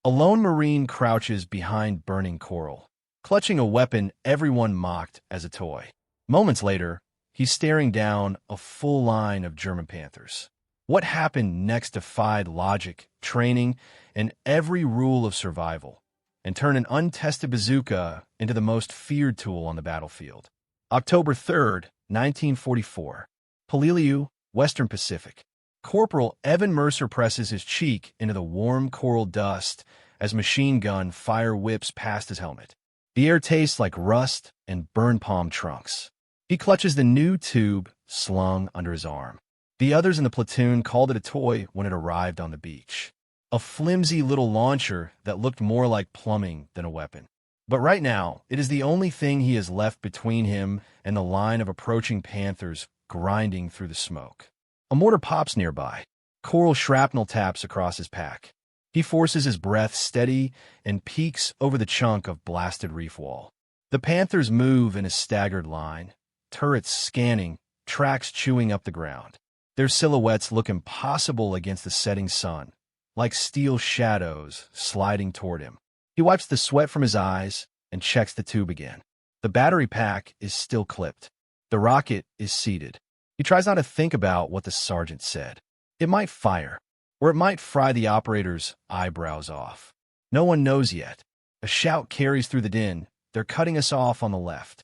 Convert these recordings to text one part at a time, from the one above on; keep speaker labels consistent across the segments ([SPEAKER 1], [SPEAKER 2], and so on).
[SPEAKER 1] A lone Marine crouches behind burning coral, clutching a weapon everyone mocked as a toy. Moments later, he's staring down a full line of German Panthers. What happened next defied logic, training, and every rule of survival, and turned an untested bazooka into the most feared tool on the battlefield. October 3rd, 1944. Peleliu, Western Pacific. Corporal Evan Mercer presses his cheek into the warm coral dust as machine gun fire whips past his helmet. The air tastes like rust and burned palm trunks. He clutches the new tube slung under his arm. The others in the platoon called it a toy when it arrived on the beach. A flimsy little launcher that looked more like plumbing than a weapon. But right now, it is the only thing he has left between him and the line of approaching Panthers grinding through the smoke. A mortar pops nearby. Coral shrapnel taps across his pack. He forces his breath steady and peeks over the chunk of blasted reef wall. The Panthers move in a staggered line, turrets scanning, tracks chewing up the ground. Their silhouettes look impossible against the setting sun, like steel shadows sliding toward him. He wipes the sweat from his eyes and checks the tube again. The battery pack is still clipped. The rocket is seated. He tries not to think about what the sergeant said. It might fire, or it might fry the operator's eyebrows off. No one knows yet. A shout carries through the din. They're cutting us off on the left.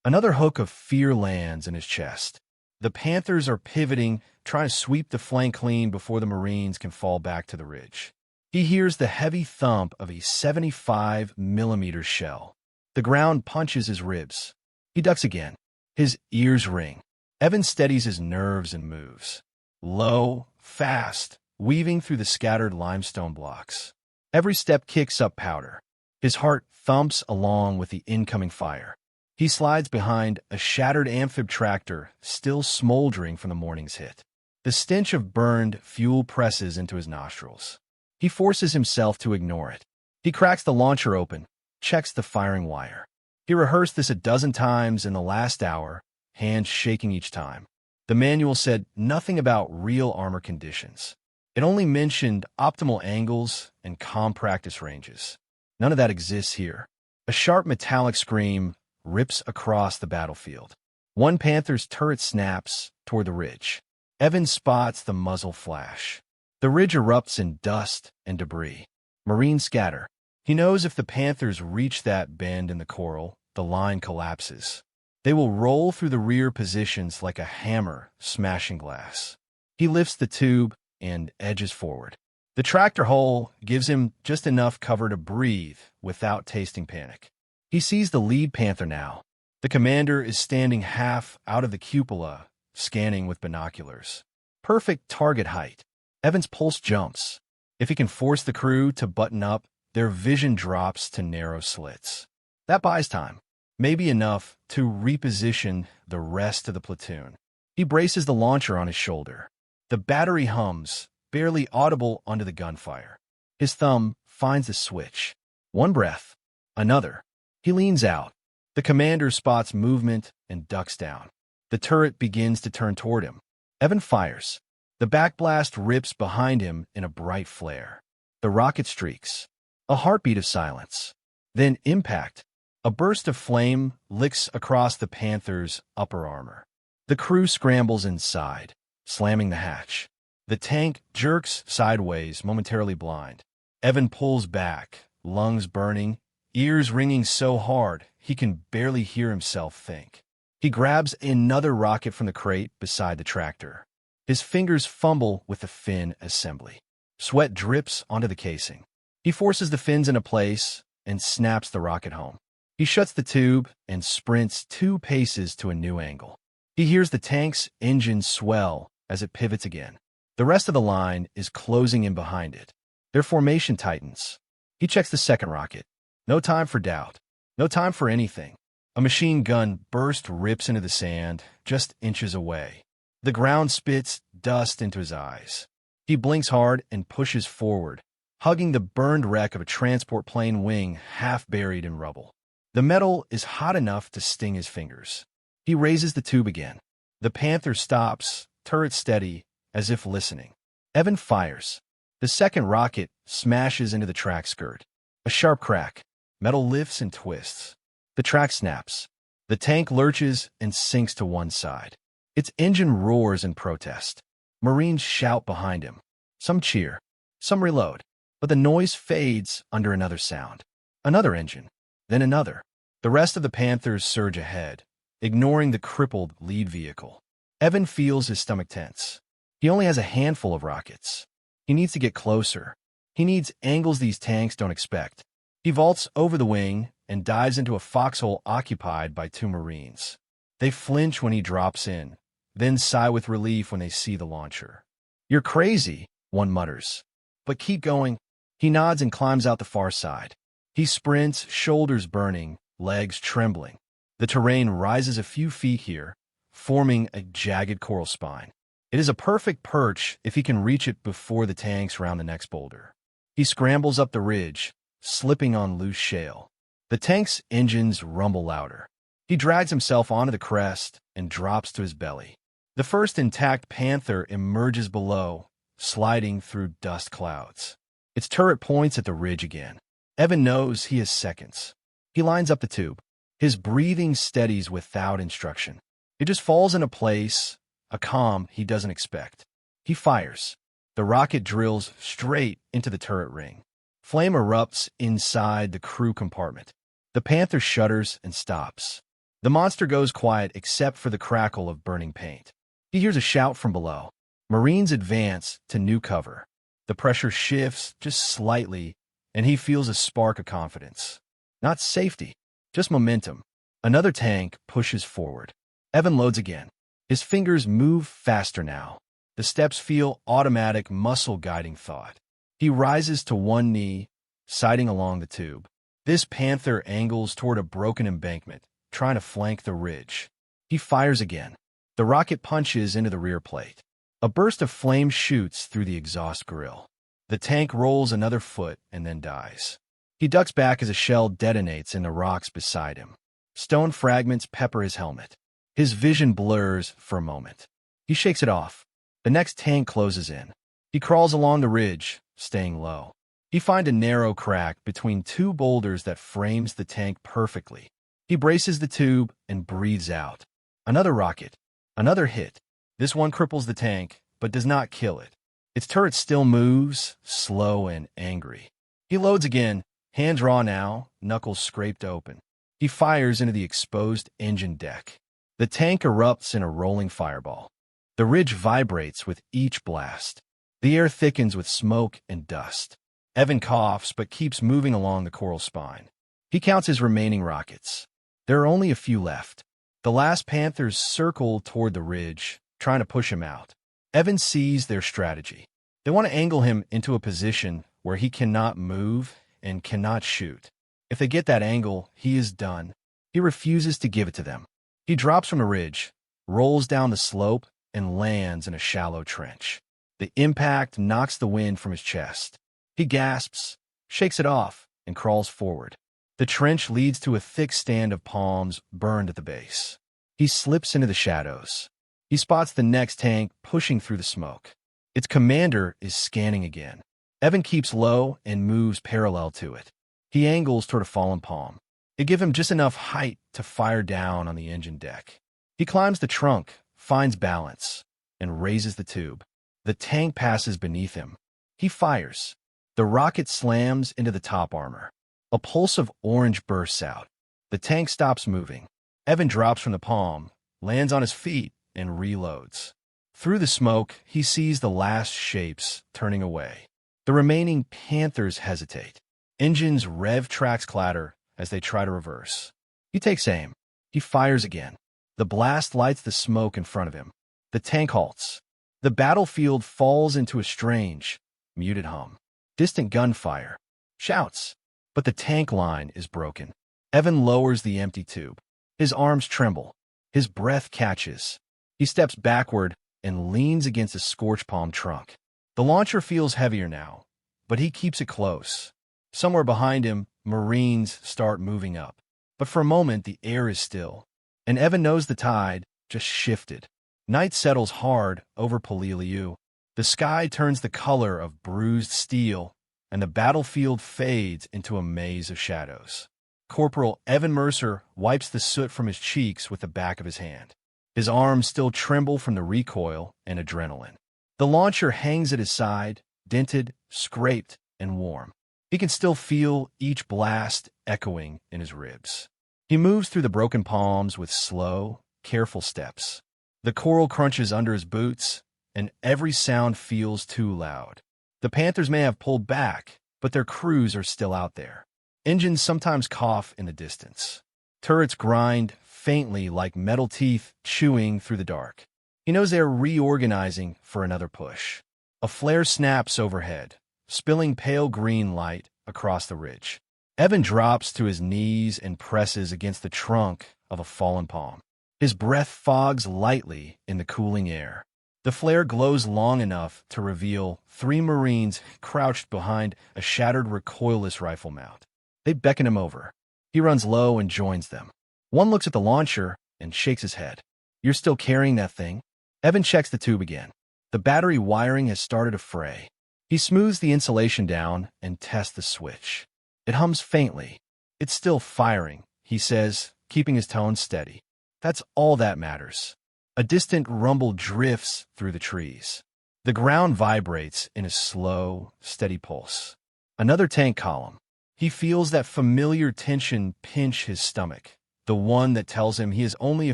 [SPEAKER 1] Another hook of fear lands in his chest. The Panthers are pivoting, trying to sweep the flank clean before the Marines can fall back to the ridge. He hears the heavy thump of a 75mm shell. The ground punches his ribs. He ducks again. His ears ring. Evan steadies his nerves and moves. Low, fast, weaving through the scattered limestone blocks. Every step kicks up powder. His heart thumps along with the incoming fire. He slides behind a shattered amphib tractor still smoldering from the morning's hit. The stench of burned fuel presses into his nostrils. He forces himself to ignore it. He cracks the launcher open, checks the firing wire. He rehearsed this a dozen times in the last hour, hands shaking each time. The manual said nothing about real armor conditions. It only mentioned optimal angles and calm practice ranges. None of that exists here. A sharp metallic scream rips across the battlefield. One Panther's turret snaps toward the ridge. Evan spots the muzzle flash. The ridge erupts in dust and debris. Marines scatter. He knows if the Panthers reach that bend in the coral, the line collapses. They will roll through the rear positions like a hammer smashing glass. He lifts the tube and edges forward. The tractor hole gives him just enough cover to breathe without tasting panic. He sees the lead Panther now. The commander is standing half out of the cupola, scanning with binoculars. Perfect target height. Evan's pulse jumps. If he can force the crew to button up, their vision drops to narrow slits. That buys time, maybe enough to reposition the rest of the platoon. He braces the launcher on his shoulder. The battery hums, barely audible under the gunfire. His thumb finds the switch. One breath, another. He leans out. The commander spots movement and ducks down. The turret begins to turn toward him. Evan fires. The backblast rips behind him in a bright flare. The rocket streaks. A heartbeat of silence. Then impact. A burst of flame licks across the Panther's upper armor. The crew scrambles inside, slamming the hatch. The tank jerks sideways, momentarily blind. Evan pulls back, lungs burning, ears ringing so hard he can barely hear himself think. He grabs another rocket from the crate beside the tractor. His fingers fumble with the fin assembly. Sweat drips onto the casing. He forces the fins into place and snaps the rocket home. He shuts the tube and sprints 2 paces to a new angle. He hears the tank's engine swell as it pivots again. The rest of the line is closing in behind it. Their formation tightens. He checks the second rocket. No time for doubt. No time for anything. A machine gun burst rips into the sand, just inches away. The ground spits dust into his eyes. He blinks hard and pushes forward, hugging the burned wreck of a transport plane wing half buried in rubble. The metal is hot enough to sting his fingers. He raises the tube again. The Panther stops, turret steady, as if listening. Evan fires. The second rocket smashes into the track skirt. A sharp crack. Metal lifts and twists. The track snaps. The tank lurches and sinks to one side. Its engine roars in protest. Marines shout behind him. Some cheer. Some reload. But the noise fades under another sound. Another engine. Then another. The rest of the Panthers surge ahead, ignoring the crippled lead vehicle. Evan feels his stomach tense. He only has a handful of rockets. He needs to get closer. He needs angles these tanks don't expect. He vaults over the wing and dives into a foxhole occupied by two Marines. They flinch when he drops in, then sigh with relief when they see the launcher. "You're crazy," one mutters. "But keep going." He nods and climbs out the far side. He sprints, shoulders burning, legs trembling. The terrain rises a few feet here, forming a jagged coral spine. It is a perfect perch if he can reach it before the tanks round the next boulder. He scrambles up the ridge, slipping on loose shale. The tank's engines rumble louder. He drags himself onto the crest and drops to his belly. The first intact Panther emerges below, sliding through dust clouds. Its turret points at the ridge again. Evan knows he has seconds. He lines up the tube. His breathing steadies without instruction. It just falls into place, a calm he doesn't expect. He fires. The rocket drills straight into the turret ring. Flame erupts inside the crew compartment. The Panther shudders and stops. The monster goes quiet except for the crackle of burning paint. He hears a shout from below. Marines advance to new cover. The pressure shifts just slightly, and he feels a spark of confidence. Not safety, just momentum. Another tank pushes forward. Evan loads again. His fingers move faster now. The steps feel automatic, muscle-guiding thought. He rises to one knee, sighting along the tube. This Panther angles toward a broken embankment, trying to flank the ridge. He fires again. The rocket punches into the rear plate. A burst of flame shoots through the exhaust grill. The tank rolls another foot and then dies. He ducks back as a shell detonates in the rocks beside him. Stone fragments pepper his helmet. His vision blurs for a moment. He shakes it off. The next tank closes in. He crawls along the ridge, staying low. He finds a narrow crack between two boulders that frames the tank perfectly. He braces the tube and breathes out. Another rocket. Another hit. This one cripples the tank, but does not kill it. Its turret still moves, slow and angry. He loads again, hands raw now, knuckles scraped open. He fires into the exposed engine deck. The tank erupts in a rolling fireball. The ridge vibrates with each blast. The air thickens with smoke and dust. Evan coughs but keeps moving along the coral spine. He counts his remaining rockets. There are only a few left. The last Panthers circle toward the ridge, trying to push him out. Evan sees their strategy. They want to angle him into a position where he cannot move and cannot shoot. If they get that angle, he is done. He refuses to give it to them. He drops from the ridge, rolls down the slope, and lands in a shallow trench. The impact knocks the wind from his chest. He gasps, shakes it off, and crawls forward. The trench leads to a thick stand of palms burned at the base. He slips into the shadows. He spots the next tank pushing through the smoke. Its commander is scanning again. Evan keeps low and moves parallel to it. He angles toward a fallen palm. It gives him just enough height to fire down on the engine deck. He climbs the trunk, finds balance, and raises the tube. The tank passes beneath him. He fires. The rocket slams into the top armor. A pulse of orange bursts out. The tank stops moving. Evan drops from the palm, lands on his feet, and reloads. Through the smoke, he sees the last shapes turning away. The remaining Panthers hesitate. Engines rev, tracks clatter as they try to reverse. He takes aim. He fires again. The blast lights the smoke in front of him. The tank halts. The battlefield falls into a strange, muted hum. Distant gunfire. Shouts. But the tank line is broken. Evan lowers the empty tube. His arms tremble. His breath catches. He steps backward and leans against a scorched palm trunk. The launcher feels heavier now, but he keeps it close. Somewhere behind him, Marines start moving up. But for a moment, the air is still, and Evan knows the tide just shifted. Night settles hard over Paliliu. The sky turns the color of bruised steel, and the battlefield fades into a maze of shadows. Corporal Evan Mercer wipes the soot from his cheeks with the back of his hand. His arms still tremble from the recoil and adrenaline. The launcher hangs at his side, dented, scraped, and warm. He can still feel each blast echoing in his ribs. He moves through the broken palms with slow, careful steps. The coral crunches under his boots, and every sound feels too loud. The Panthers may have pulled back, but their crews are still out there. Engines sometimes cough in the distance. Turrets grind faintly like metal teeth chewing through the dark. He knows they are reorganizing for another push. A flare snaps overhead, spilling pale green light across the ridge. Evan drops to his knees and presses against the trunk of a fallen palm. His breath fogs lightly in the cooling air. The flare glows long enough to reveal 3 Marines crouched behind a shattered recoilless rifle mount. They beckon him over. He runs low and joins them. One looks at the launcher and shakes his head. "You're still carrying that thing?" Evan checks the tube again. The battery wiring has started a fray. He smooths the insulation down and tests the switch. It hums faintly. "It's still firing," he says, keeping his tone steady. "That's all that matters." A distant rumble drifts through the trees. The ground vibrates in a slow, steady pulse. Another tank column. He feels that familiar tension pinch his stomach, the one that tells him he is only a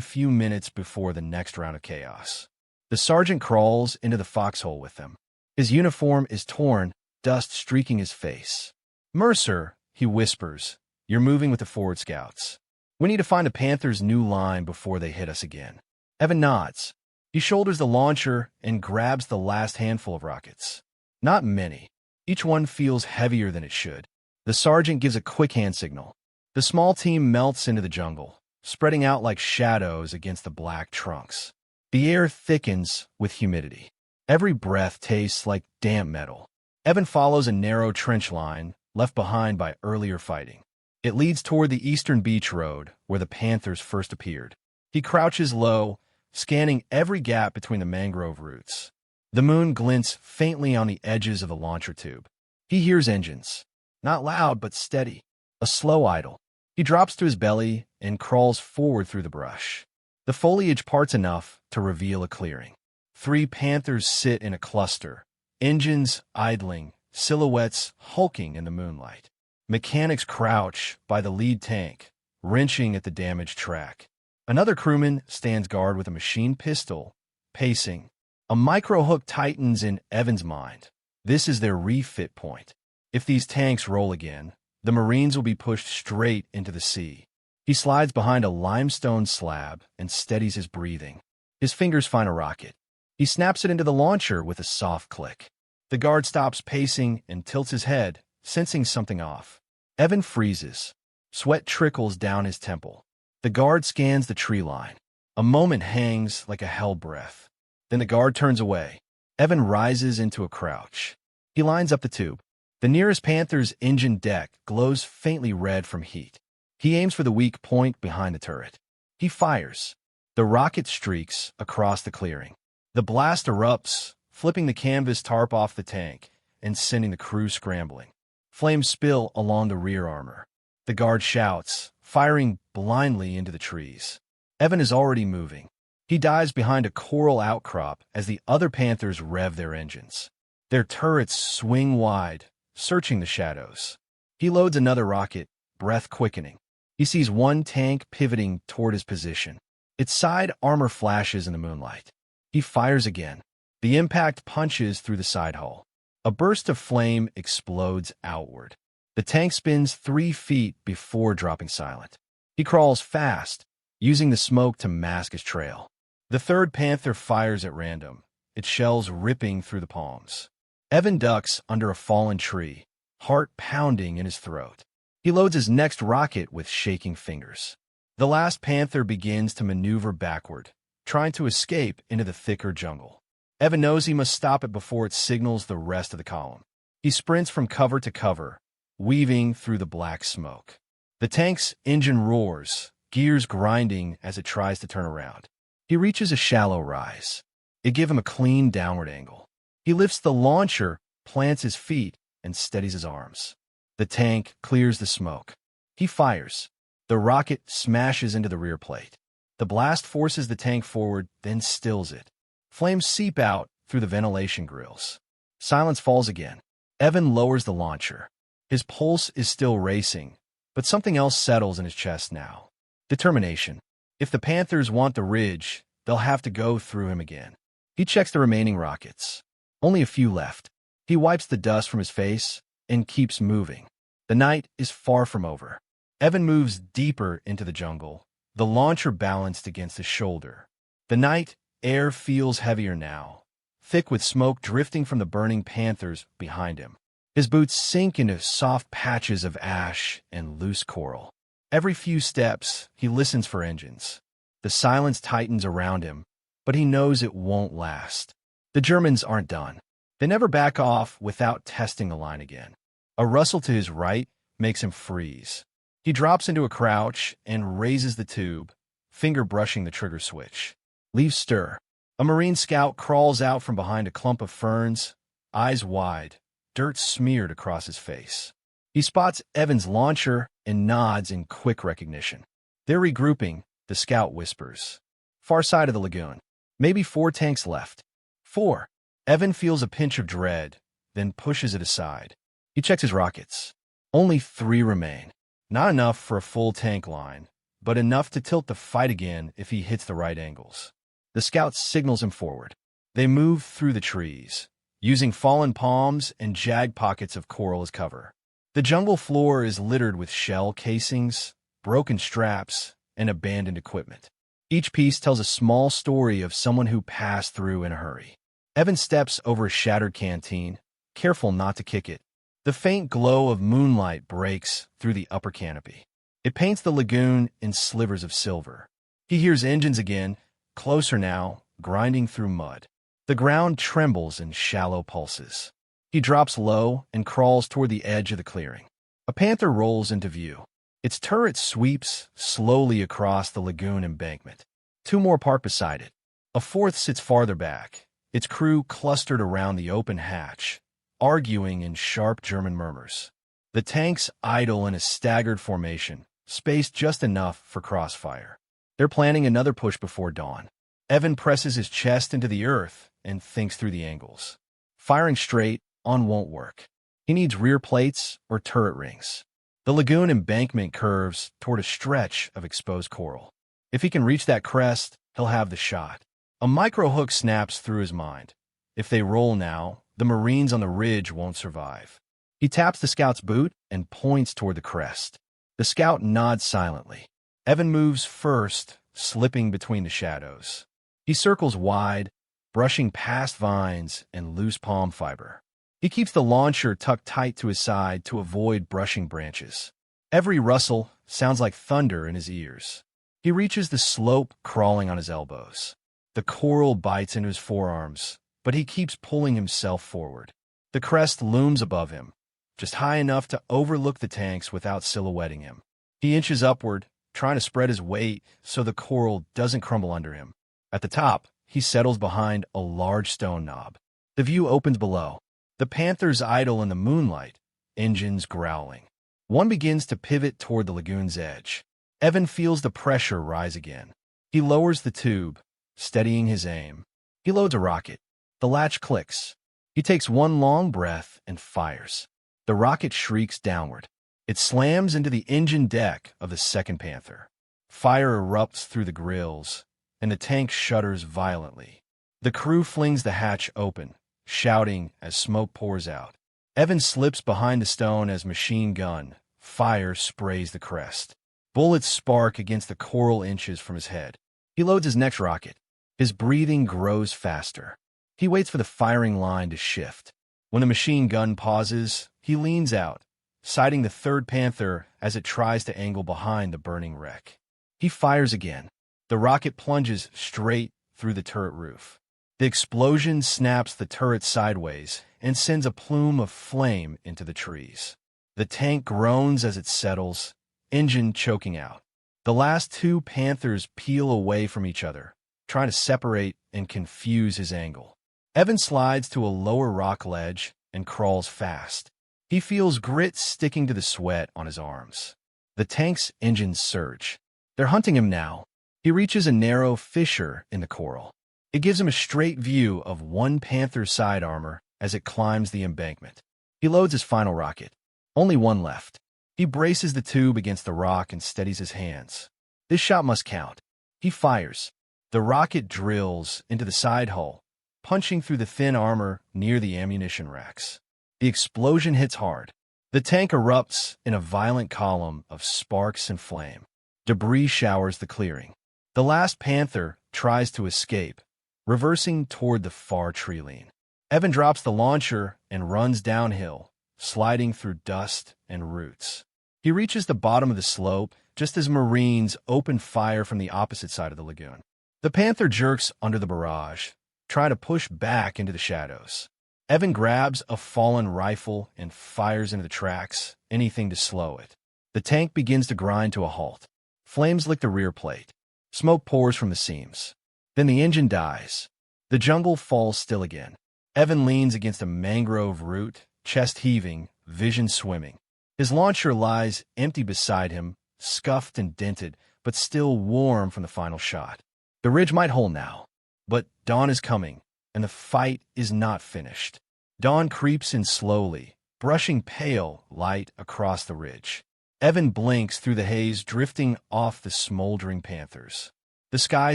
[SPEAKER 1] few minutes before the next round of chaos. The sergeant crawls into the foxhole with them. His uniform is torn, dust streaking his face. "Mercer," he whispers, "you're moving with the forward scouts. We need to find a Panthers' new line before they hit us again." Evan nods. He shoulders the launcher and grabs the last handful of rockets. Not many. Each one feels heavier than it should. The sergeant gives a quick hand signal. The small team melts into the jungle, spreading out like shadows against the black trunks. The air thickens with humidity. Every breath tastes like damp metal. Evan follows a narrow trench line left behind by earlier fighting. It leads toward the eastern beach road where the Panthers first appeared. He crouches low, scanning every gap between the mangrove roots. The moon glints faintly on the edges of the launcher tube. He hears engines. Not loud, but steady. A slow idle. He drops to his belly and crawls forward through the brush. The foliage parts enough to reveal a clearing. 3 Panthers sit in a cluster, engines idling, silhouettes hulking in the moonlight. Mechanics crouch by the lead tank, wrenching at the damaged track. Another crewman stands guard with a machine pistol, pacing. A micro-hook tightens in Evan's mind. This is their refit point. If these tanks roll again, the Marines will be pushed straight into the sea. He slides behind a limestone slab and steadies his breathing. His fingers find a rocket. He snaps it into the launcher with a soft click. The guard stops pacing and tilts his head, sensing something off. Evan freezes. Sweat trickles down his temple. The guard scans the tree line. A moment hangs like a hell breath. Then the guard turns away. Evan rises into a crouch. He lines up the tube. The nearest Panther's engine deck glows faintly red from heat. He aims for the weak point behind the turret. He fires. The rocket streaks across the clearing. The blast erupts, flipping the canvas tarp off the tank and sending the crew scrambling. Flames spill along the rear armor. The guard shouts, firing blindly into the trees. Evan is already moving. He dives behind a coral outcrop as the other Panthers rev their engines. Their turrets swing wide, searching the shadows. He loads another rocket, breath quickening. He sees one tank pivoting toward his position. Its side armor flashes in the moonlight. He fires again. The impact punches through the side hull. A burst of flame explodes outward. The tank spins 3 feet before dropping silent. He crawls fast, using the smoke to mask his trail. The third Panther fires at random, its shells ripping through the palms. Evan ducks under a fallen tree, heart pounding in his throat. He loads his next rocket with shaking fingers. The last Panther begins to maneuver backward, trying to escape into the thicker jungle. Evan knows he must stop it before it signals the rest of the column. He sprints from cover to cover, weaving through the black smoke. The tank's engine roars, gears grinding as it tries to turn around. He reaches a shallow rise. It gives him a clean downward angle. He lifts the launcher, plants his feet, and steadies his arms. The tank clears the smoke. He fires. The rocket smashes into the rear plate. The blast forces the tank forward, then stills it. Flames seep out through the ventilation grills. Silence falls again. Evan lowers the launcher. His pulse is still racing, but something else settles in his chest now. Determination. If the Panthers want the ridge, they'll have to go through him again. He checks the remaining rockets. Only a few left. He wipes the dust from his face and keeps moving. The night is far from over. Evan moves deeper into the jungle, the launcher balanced against his shoulder. The night air feels heavier now, thick with smoke drifting from the burning Panthers behind him. His boots sink into soft patches of ash and loose coral. Every few steps, he listens for engines. The silence tightens around him, but he knows it won't last. The Germans aren't done. They never back off without testing the line again. A rustle to his right makes him freeze. He drops into a crouch and raises the tube, finger brushing the trigger switch. Leave stir. A Marine scout crawls out from behind a clump of ferns, eyes wide, dirt smeared across his face. He spots Evan's launcher and nods in quick recognition. They're regrouping, the scout whispers. Far side of the lagoon. Maybe 4 tanks left. 4. Evan feels a pinch of dread, then pushes it aside. He checks his rockets. Only 3 remain. Not enough for a full tank line, but enough to tilt the fight again if he hits the right angles. The scout signals him forward. They move through the trees, using fallen palms and jagged pockets of coral as cover. The jungle floor is littered with shell casings, broken straps, and abandoned equipment. Each piece tells a small story of someone who passed through in a hurry. Evan steps over a shattered canteen, careful not to kick it. The faint glow of moonlight breaks through the upper canopy. It paints the lagoon in slivers of silver. He hears engines again, closer now, grinding through mud. The ground trembles in shallow pulses. He drops low and crawls toward the edge of the clearing. A panther rolls into view. Its turret sweeps slowly across the lagoon embankment. 2 more park beside it. A 4th sits farther back, its crew clustered around the open hatch, arguing in sharp German murmurs. The tanks idle in a staggered formation, spaced just enough for crossfire. They're planning another push before dawn. Evan presses his chest into the earth and thinks through the angles. Firing straight on won't work. He needs rear plates or turret rings. The lagoon embankment curves toward a stretch of exposed coral. If he can reach that crest, he'll have the shot. A micro-hook snaps through his mind. If they roll now, the Marines on the ridge won't survive. He taps the scout's boot and points toward the crest. The scout nods silently. Evan moves first, slipping between the shadows. He circles wide, brushing past vines and loose palm fiber. He keeps the launcher tucked tight to his side to avoid brushing branches. Every rustle sounds like thunder in his ears. He reaches the slope, crawling on his elbows. The coral bites into his forearms, but he keeps pulling himself forward. The crest looms above him, just high enough to overlook the tanks without silhouetting him. He inches upward, trying to spread his weight so the coral doesn't crumble under him. At the top, he settles behind a large stone knob. The view opens below. The Panthers idle in the moonlight, engines growling. One begins to pivot toward the lagoon's edge. Evan feels the pressure rise again. He lowers the tube, steadying his aim. He loads a rocket. The latch clicks. He takes one long breath and fires. The rocket shrieks downward. It slams into the engine deck of the second Panther. Fire erupts through the grills, and the tank shudders violently. The crew flings the hatch open, shouting as smoke pours out. Evan slips behind the stone as machine gun fire sprays the crest. Bullets spark against the coral inches from his head. He loads his next rocket. His breathing grows faster. He waits for the firing line to shift. When the machine gun pauses, he leans out, sighting the third Panther as it tries to angle behind the burning wreck. He fires again. The rocket plunges straight through the turret roof. The explosion snaps the turret sideways and sends a plume of flame into the trees. The tank groans as it settles, engine choking out. The last 2 Panthers peel away from each other, trying to separate and confuse his angle. Evan slides to a lower rock ledge and crawls fast. He feels grit sticking to the sweat on his arms. The tank's engines surge. They're hunting him now. He reaches a narrow fissure in the coral. It gives him a straight view of one Panther's side armor as it climbs the embankment. He loads his final rocket. Only one left. He braces the tube against the rock and steadies his hands. This shot must count. He fires. The rocket drills into the side hull, punching through the thin armor near the ammunition racks. The explosion hits hard. The tank erupts in a violent column of sparks and flame. Debris showers the clearing. The last Panther tries to escape, reversing toward the far tree line. Evan drops the launcher and runs downhill, sliding through dust and roots. He reaches the bottom of the slope just as Marines open fire from the opposite side of the lagoon. The Panther jerks under the barrage, trying to push back into the shadows. Evan grabs a fallen rifle and fires into the tracks, anything to slow it. The tank begins to grind to a halt. Flames lick the rear plate. Smoke pours from the seams. Then the engine dies. The jungle falls still again. Evan leans against a mangrove root, chest heaving, vision swimming. His launcher lies empty beside him, scuffed and dented, but still warm from the final shot. The ridge might hold now, but dawn is coming, and the fight is not finished. Dawn creeps in slowly, brushing pale light across the ridge. Evan blinks through the haze drifting off the smoldering Panthers. The sky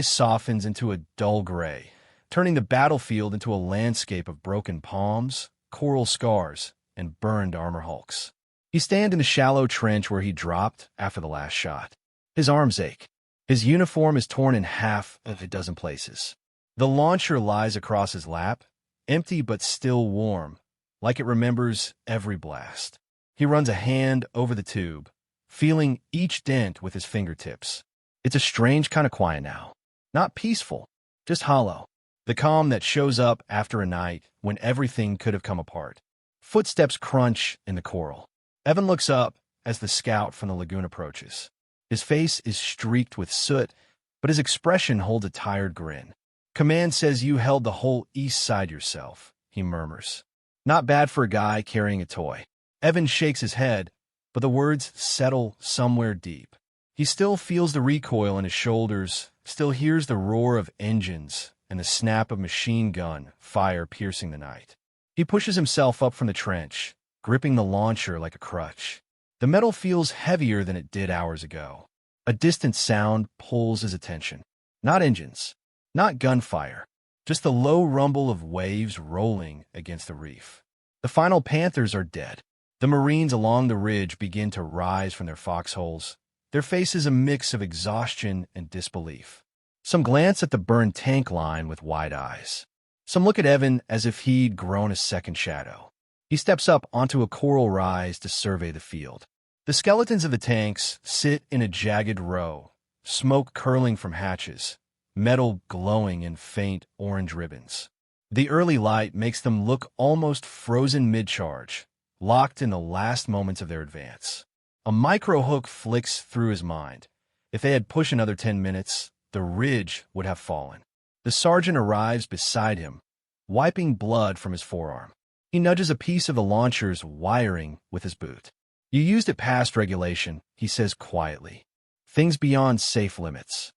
[SPEAKER 1] softens into a dull gray, turning the battlefield into a landscape of broken palms, coral scars, and burned armor hulks. He stands in the shallow trench where he dropped after the last shot. His arms ache. His uniform is torn in half of a dozen places. The launcher lies across his lap, empty but still warm, like it remembers every blast. He runs a hand over the tube, feeling each dent with his fingertips. It's a strange kind of quiet now. Not peaceful, just hollow. The calm that shows up after a night when everything could have come apart. Footsteps crunch in the coral. Evan looks up as the scout from the lagoon approaches. His face is streaked with soot, but his expression holds a tired grin. "Command says you held the whole east side yourself," he murmurs. Not bad for a guy carrying a toy. Evan shakes his head, but the words settle somewhere deep. He still feels the recoil in his shoulders, still hears the roar of engines and the snap of machine gun fire piercing the night. He pushes himself up from the trench, gripping the launcher like a crutch. The metal feels heavier than it did hours ago. A distant sound pulls his attention. Not engines, not gunfire, just the low rumble of waves rolling against the reef. The final Panthers are dead. The Marines along the ridge begin to rise from their foxholes, their faces a mix of exhaustion and disbelief. Some glance at the burned tank line with wide eyes. Some look at Evan as if he'd grown a second shadow. He steps up onto a coral rise to survey the field. The skeletons of the tanks sit in a jagged row, smoke curling from hatches, metal glowing in faint orange ribbons. The early light makes them look almost frozen mid-charge, locked in the last moments of their advance. A micro-hook flicks through his mind. If they had pushed another 10 minutes, the ridge would have fallen. The sergeant arrives beside him, wiping blood from his forearm. He nudges a piece of the launcher's wiring with his boot. "You used it past regulation," he says quietly. "Things beyond safe limits."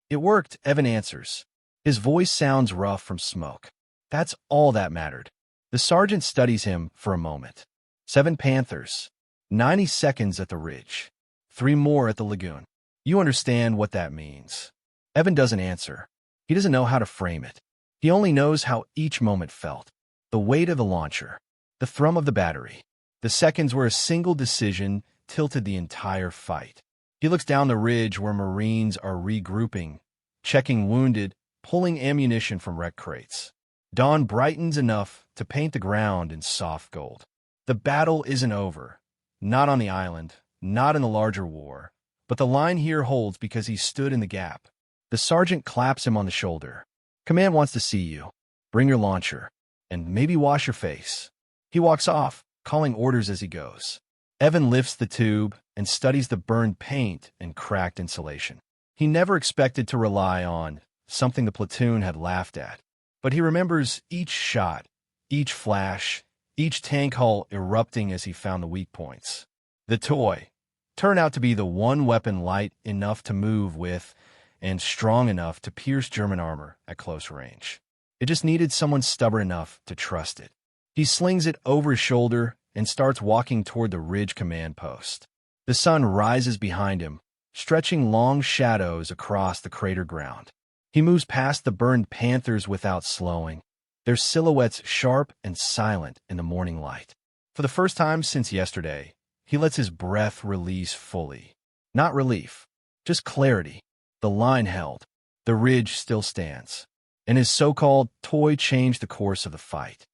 [SPEAKER 1] "It worked," Evan answers. His voice sounds rough from smoke. That's all that mattered. The sergeant studies him for a moment. 7 Panthers. 90 seconds at the ridge. 3 more at the lagoon. You understand what that means. Evan doesn't answer. He doesn't know how to frame it. He only knows how each moment felt. The weight of the launcher. The thrum of the battery. The seconds where a single decision tilted the entire fight. He looks down the ridge where Marines are regrouping, checking wounded, pulling ammunition from wreck crates. Dawn brightens enough to paint the ground in soft gold. The battle isn't over. Not on the island, not in the larger war, but the line here holds because he stood in the gap. The sergeant claps him on the shoulder. "Command wants to see you. Bring your launcher, and maybe wash your face." He walks off, calling orders as he goes. Evan lifts the tube and studies the burned paint and cracked insulation. He never expected to rely on something the platoon had laughed at. But he remembers each shot, each flash, each tank hull erupting as he found the weak points. The toy turned out to be the one weapon light enough to move with and strong enough to pierce German armor at close range. It just needed someone stubborn enough to trust it. He slings it over his shoulder and starts walking toward the ridge command post. The sun rises behind him, stretching long shadows across the crater ground. He moves past the burned Panthers without slowing, their silhouettes sharp and silent in the morning light. For the first time since yesterday, he lets his breath release fully. Not relief, just clarity. The line held. The ridge still stands. And his so-called toy changed the course of the fight.